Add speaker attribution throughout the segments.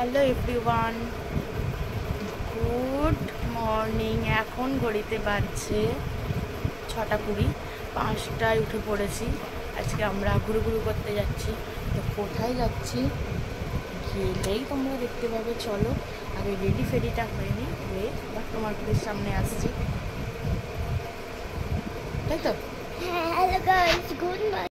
Speaker 1: Hello everyone, good morning. এখন ঘড়িতে বাজছে 6:20। 5টায় উঠে পড়েছি। আজকে আমরা ঘুরু ঘুরু করতে যাচ্ছি। তো কোথায় যাচ্ছি গেলেই তোমরা দেখতে পাবে। চলো, আগে রেডি ফেডিটা হয়নি, হয়ে আবার তোমাদের সামনে আসছি, তাই তো?
Speaker 2: Hello guys, good morning.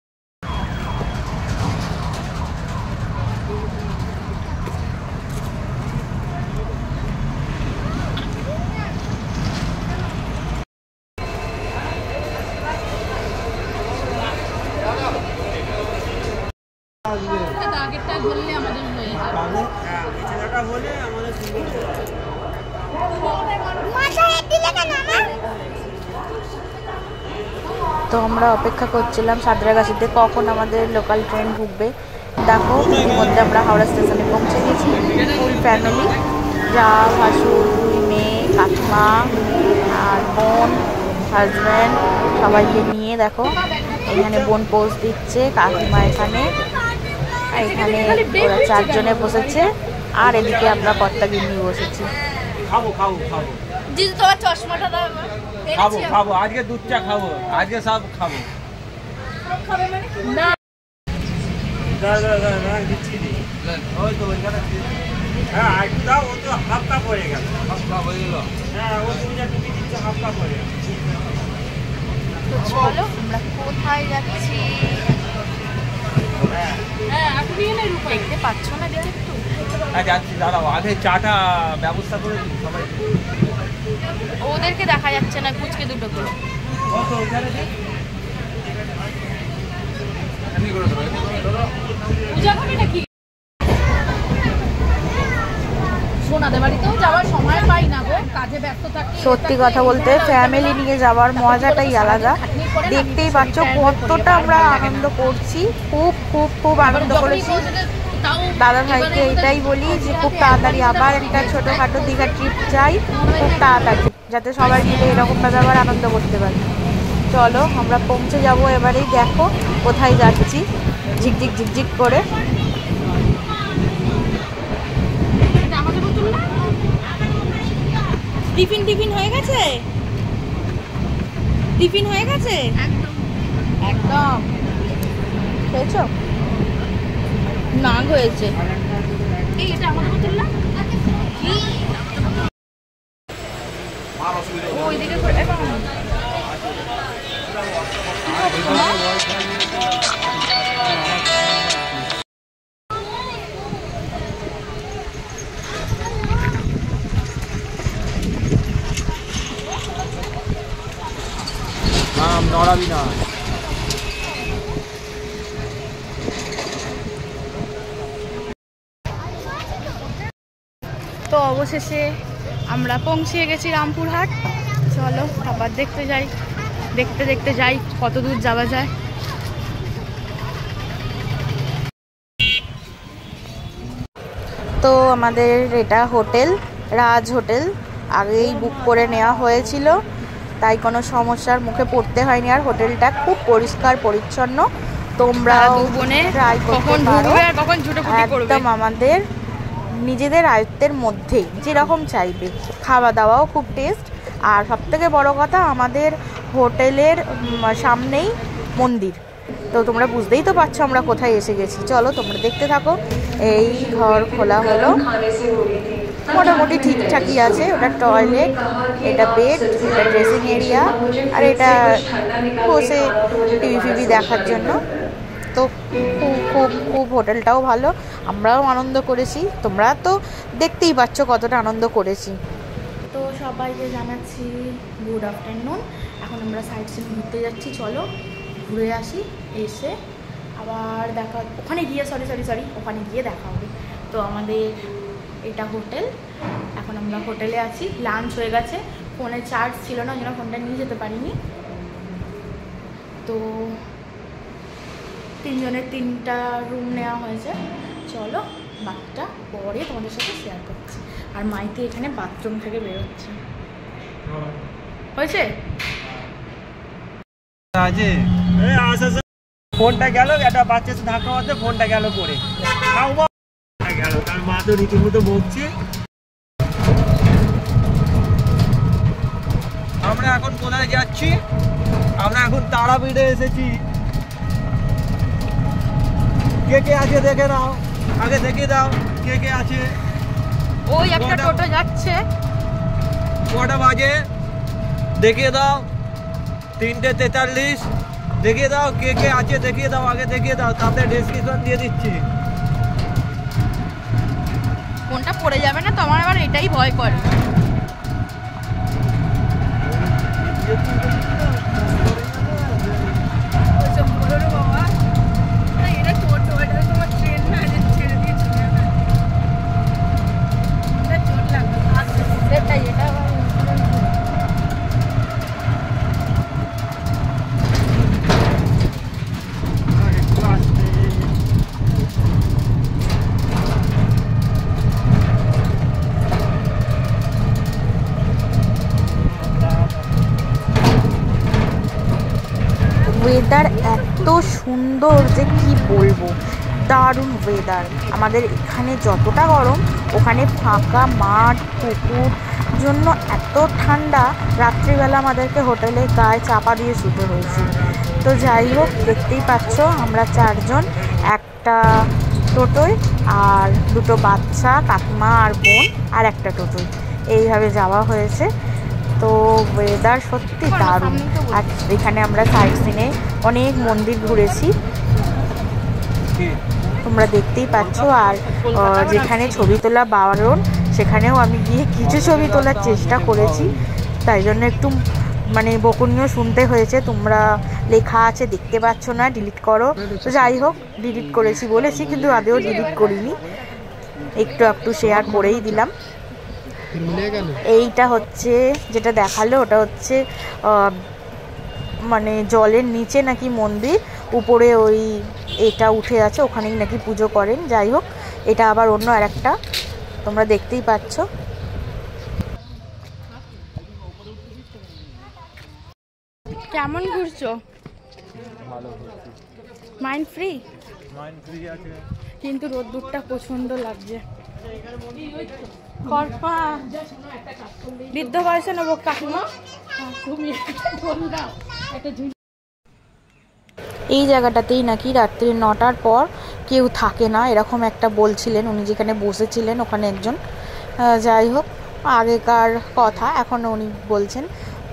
Speaker 1: আগেরটা বললে আমাদের হয়ে যাবে।
Speaker 3: এছাড়াটা হলে আমাদের
Speaker 1: তো আমরা অপেক্ষা করছিলাম সাঁতরাগাছিতে কখন আমাদের লোকাল ট্রেন ঢুকবে। দেখো, ইতিমধ্যে আমরা হাওড়া স্টেশনে পৌঁছে গেছি। ফুল ফ্যামিলি, যা ভাসুর, 2 মেয়ে, কাকিমা আর বোন, হাজব্যান্ড, সবাইকে নিয়ে দেখো এখানে বোন পোজ দিচ্ছে, কাকিমা এখানে ওরা 4 জনে বসেছে, আর এদিকে আমরা কর্তাগিন্নি বসেছি।
Speaker 3: খাবো খাবো খাবো
Speaker 1: দিদি তোমার চশমাটা দাও।
Speaker 3: খাবো খাবো আজকে দুধ চা খাবো, আজকে সব খাবো।
Speaker 1: না
Speaker 3: দিচ্ছি ওই তো ওইখানে। হ্যাঁ আজটা ও তো হাফ কাপ হয়ে গেল, হাফ কাপ হয়ে গেল। হ্যাঁ ও তুমি যা টুপি দিচ্ছে হাফ কাপ হয়ে গেল।
Speaker 1: তো চলো আমরা কোথায় যাচ্ছি। হ্যাঁ আপনি দেখতে পাচ্ছ না, দেখে একটু।
Speaker 3: হ্যাঁ যাচ্ছি, দাঁড়াও আগে চাটা ব্যবস্থা করে দিই সবাই।
Speaker 1: ওদেরকে দেখা যাচ্ছে না, কুচকে দুটো করে।
Speaker 3: ও তো ওইখানে
Speaker 1: পূজা করবে নাকি? সোনাদের বাড়িতেও যাওয়ার সময় পাই না গো, কাজে ব্যস্ত থাকি। সত্যি কথা বলতে ফ্যামিলি নিয়ে যাওয়ার মজাটাই আলাদা। দেখতেই পাচ্ছ কতটা আমরা আনন্দ করছি, খুব খুব খুব আনন্দ করেছি। দাদা ভাইকে এটাই বলি যে খুব তাড়াতাড়ি আবার একটা ছোটোখাটো দীঘা ট্রিপ চাই, খুব তাড়াতাড়ি, যাতে সবাই মিলে এরকমভাবে আবার আনন্দ করতে পারি। চলো আমরা পৌঁছে যাব এবারেই। দেখো কোথায় যাচ্ছি, ঝিকঝিক ঝিকঝিক করে। টিফিন টিফিন হয়ে গেছে, টিফিন হয়ে গেছে একদম। খেয়েছো? না হয়েছে। এটা আমাদের বোতল না, ওইদিকে
Speaker 3: নড়াবি না।
Speaker 1: তো অবশেষে আমরা পৌঁছে গেছি রামপুরহাট। চলো আবার দেখতে যাই কত দূর যাওয়া যায়। তো আমাদের এটা হোটেল রাজ হোটেল, আগেই বুক করে নেওয়া হয়েছিল, তাই কোনো সমস্যার মুখে পড়তে হয়নি। আর হোটেলটা খুব পরিষ্কার পরিচ্ছন্ন, তোমরা ট্রাই করতে পারো। একদম আমাদের নিজেদের আয়ত্তের মধ্যেই, যেরকম চাইবে। খাওয়া দাওয়াও খুব টেস্ট, আর সবথেকে বড় কথা আমাদের হোটেলের সামনেই মন্দির। তো তোমরা বুঝতেই তো পারছো আমরা কোথায় এসে গেছি। চলো তোমরা দেখতে থাকো। এই ঘর খোলা হলো, মোটামুটি ঠিকঠাকই আছে। ওটা টয়লেট, এটা বেড, এটা ড্রেসিং এরিয়া, আর এটা বসে টিভি ফিভি দেখার জন্য। তো খুব খুব খুব হোটেলটাও ভালো, আমরাও আনন্দ করেছি। তোমরা তো দেখতেই পাচ্ছ কতটা আনন্দ করেছি। তো সবাইকে জানাচ্ছি গুড আফটারনুন। এখন আমরা সাইড সিন ঘুরতে যাচ্ছি। চলো ঘুরে আসি, এসে আবার দেখা ওখানে গিয়ে ওখানে গিয়ে দেখা হবে। তো আমাদের এটা হোটেল, এখন আমরা হোটেলে আছি। লাঞ্চ হয়ে গেছে, ফোনে চার্জ ছিল না, ওই জন্য ফোনটা নিয়ে যেতে পারিনি। তো 3 জনের 3টা রুম নেওয়া হয়েছে। চলো বাকিটা পরে তোমাদের সাথে শেয়ার করছি। আর মাইতে এখানে বাথরুম থেকে বেরোচ্ছে। হয়েছে
Speaker 3: ফোনটা গেল, একটা বাচ্চা ধাক্কা মারতে ফোনটা গেল পরে। গেল তার মা তো রীতিমতো বকছে। আমরা এখন কোথায় যাচ্ছি? আমরা এখন তারাপীঠে এসেছি। কে কে আছে দেখে নাও, আগে দেখে দাও কে কে আছে।
Speaker 1: ওই একটা টোটো যাচ্ছে।
Speaker 3: কটা বাজে দেখিয়ে দাও? 3:43। দেখিয়ে দাও কে কে আছে, দেখিয়ে দাও, আগে দেখিয়ে দাও, তাতে ডেসক্রিপশন দিয়ে দিচ্ছি।
Speaker 1: কোনটা পড়ে যাবে না তো, আমার আবার এটাই ভয় করে। ওয়েদার এত সুন্দর যে কি বলবো, দারুণ ওয়েদার। আমাদের এখানে যতটা গরম, ওখানে ফাঁকা মাঠ, পুকুর জন্য এত ঠান্ডা। রাত্রিবেলা আমাদেরকে হোটেলে গায়ে চাপা দিয়ে শুতে হয়েছে। তো যাই হোক, দেখতেই পাচ্ছ আমরা 4 জন, একটা টোটোয় আর 2টো বাচ্চা, কাকিমা আর বোন, আর একটা টোটোয় এইভাবে যাওয়া হয়েছে। তো ওয়েদার সত্যি দারুণ। আর এখানে আমরা সাইড সিনে অনেক মন্দির ঘুরেছি, তোমরা দেখতেই পাচ্ছ। আর যেখানে ছবি তোলা বারণ, সেখানেও আমি গিয়ে কিছু ছবি তোলার চেষ্টা করেছি, তাই জন্য একটু মানে বকুনিও শুনতে হয়েছে। তোমরা লেখা আছে দেখতে পাচ্ছ না, ডিলিট করো। তো যাই হোক, ডিলিট করেছি বলেছি, কিন্তু আদেও ডিলিট করিনি, একটু একটু শেয়ার করেই দিলাম। এইটা হচ্ছে যেটা দেখালো, ওটা হচ্ছে মানে জলের নিচে নাকি মন্দির, উপরে ওই এটা উঠে আছে, ওখানেই নাকি পুজো করেন। যাই হোক, এটা আবার অন্য আরেকটা, তোমরা দেখতেই পাচ্ছ। কেমন ঘুরছো? মাইন্ড ফ্রি
Speaker 3: আছে,
Speaker 1: কিন্তু রোদ্দুরটা প্রচন্ড লাগছে। বৃদ্ধ বয়সে নেবো কাকিমা। এই জায়গাটাতেই নাকি রাত্রি 9টার পর কেউ থাকে না, এরকম একটা বলছিলেন উনি, যেখানে বসেছিলেন ওখানে একজন। যাই হোক, আগেকার কথা, এখন উনি বলছেন।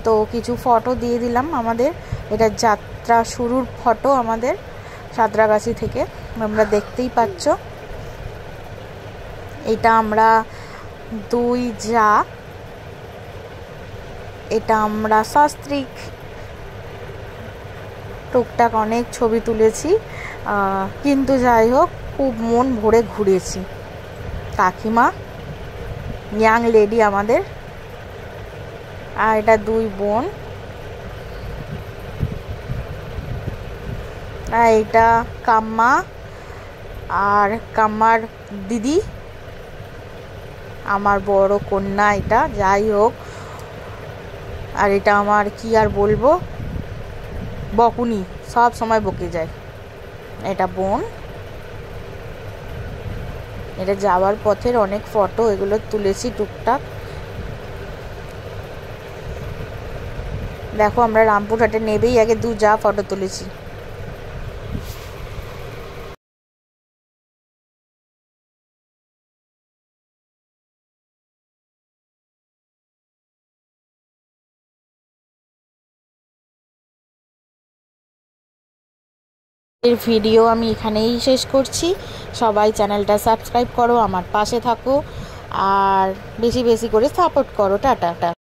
Speaker 1: তো কিছু ফটো দিয়ে দিলাম আমাদের, এটা যাত্রা শুরুর ফটো আমাদের সাঁতরাগাছি থেকে, আমরা দেখতেই পাচ্ছ। এটা আমরা 2 যা, এটা আমরা শাস্ত্রিক, টুকটাক অনেক ছবি তুলেছি। কিন্তু যাই হোক, খুব মন ভরে ঘুরেছি। কাকিমা ইয়াং লেডি আমাদের, আর এটা 2 বোন, আর এটা কাম্মা আর কাম্মার দিদি, আমার বড় কন্যা এটা। যাই হোক, আর এটা আমার কি আর বলবো, বকুনি, সব সময় বকে যায়। এটা বোন, এটা যাওয়ার পথের অনেক ফটো, এগুলো তুলেছি টুকটাক। দেখো, আমরা রামপুরহাটে নেবেই আগে 2 যা ফটো তুলেছি। এর ভিডিও আমি এখানেই শেষ করছি। সবাই চ্যানেলটা সাবস্ক্রাইব করো, আমার পাশে থাকো, আর বেশি বেশি করে সাপোর্ট করো। টাটা।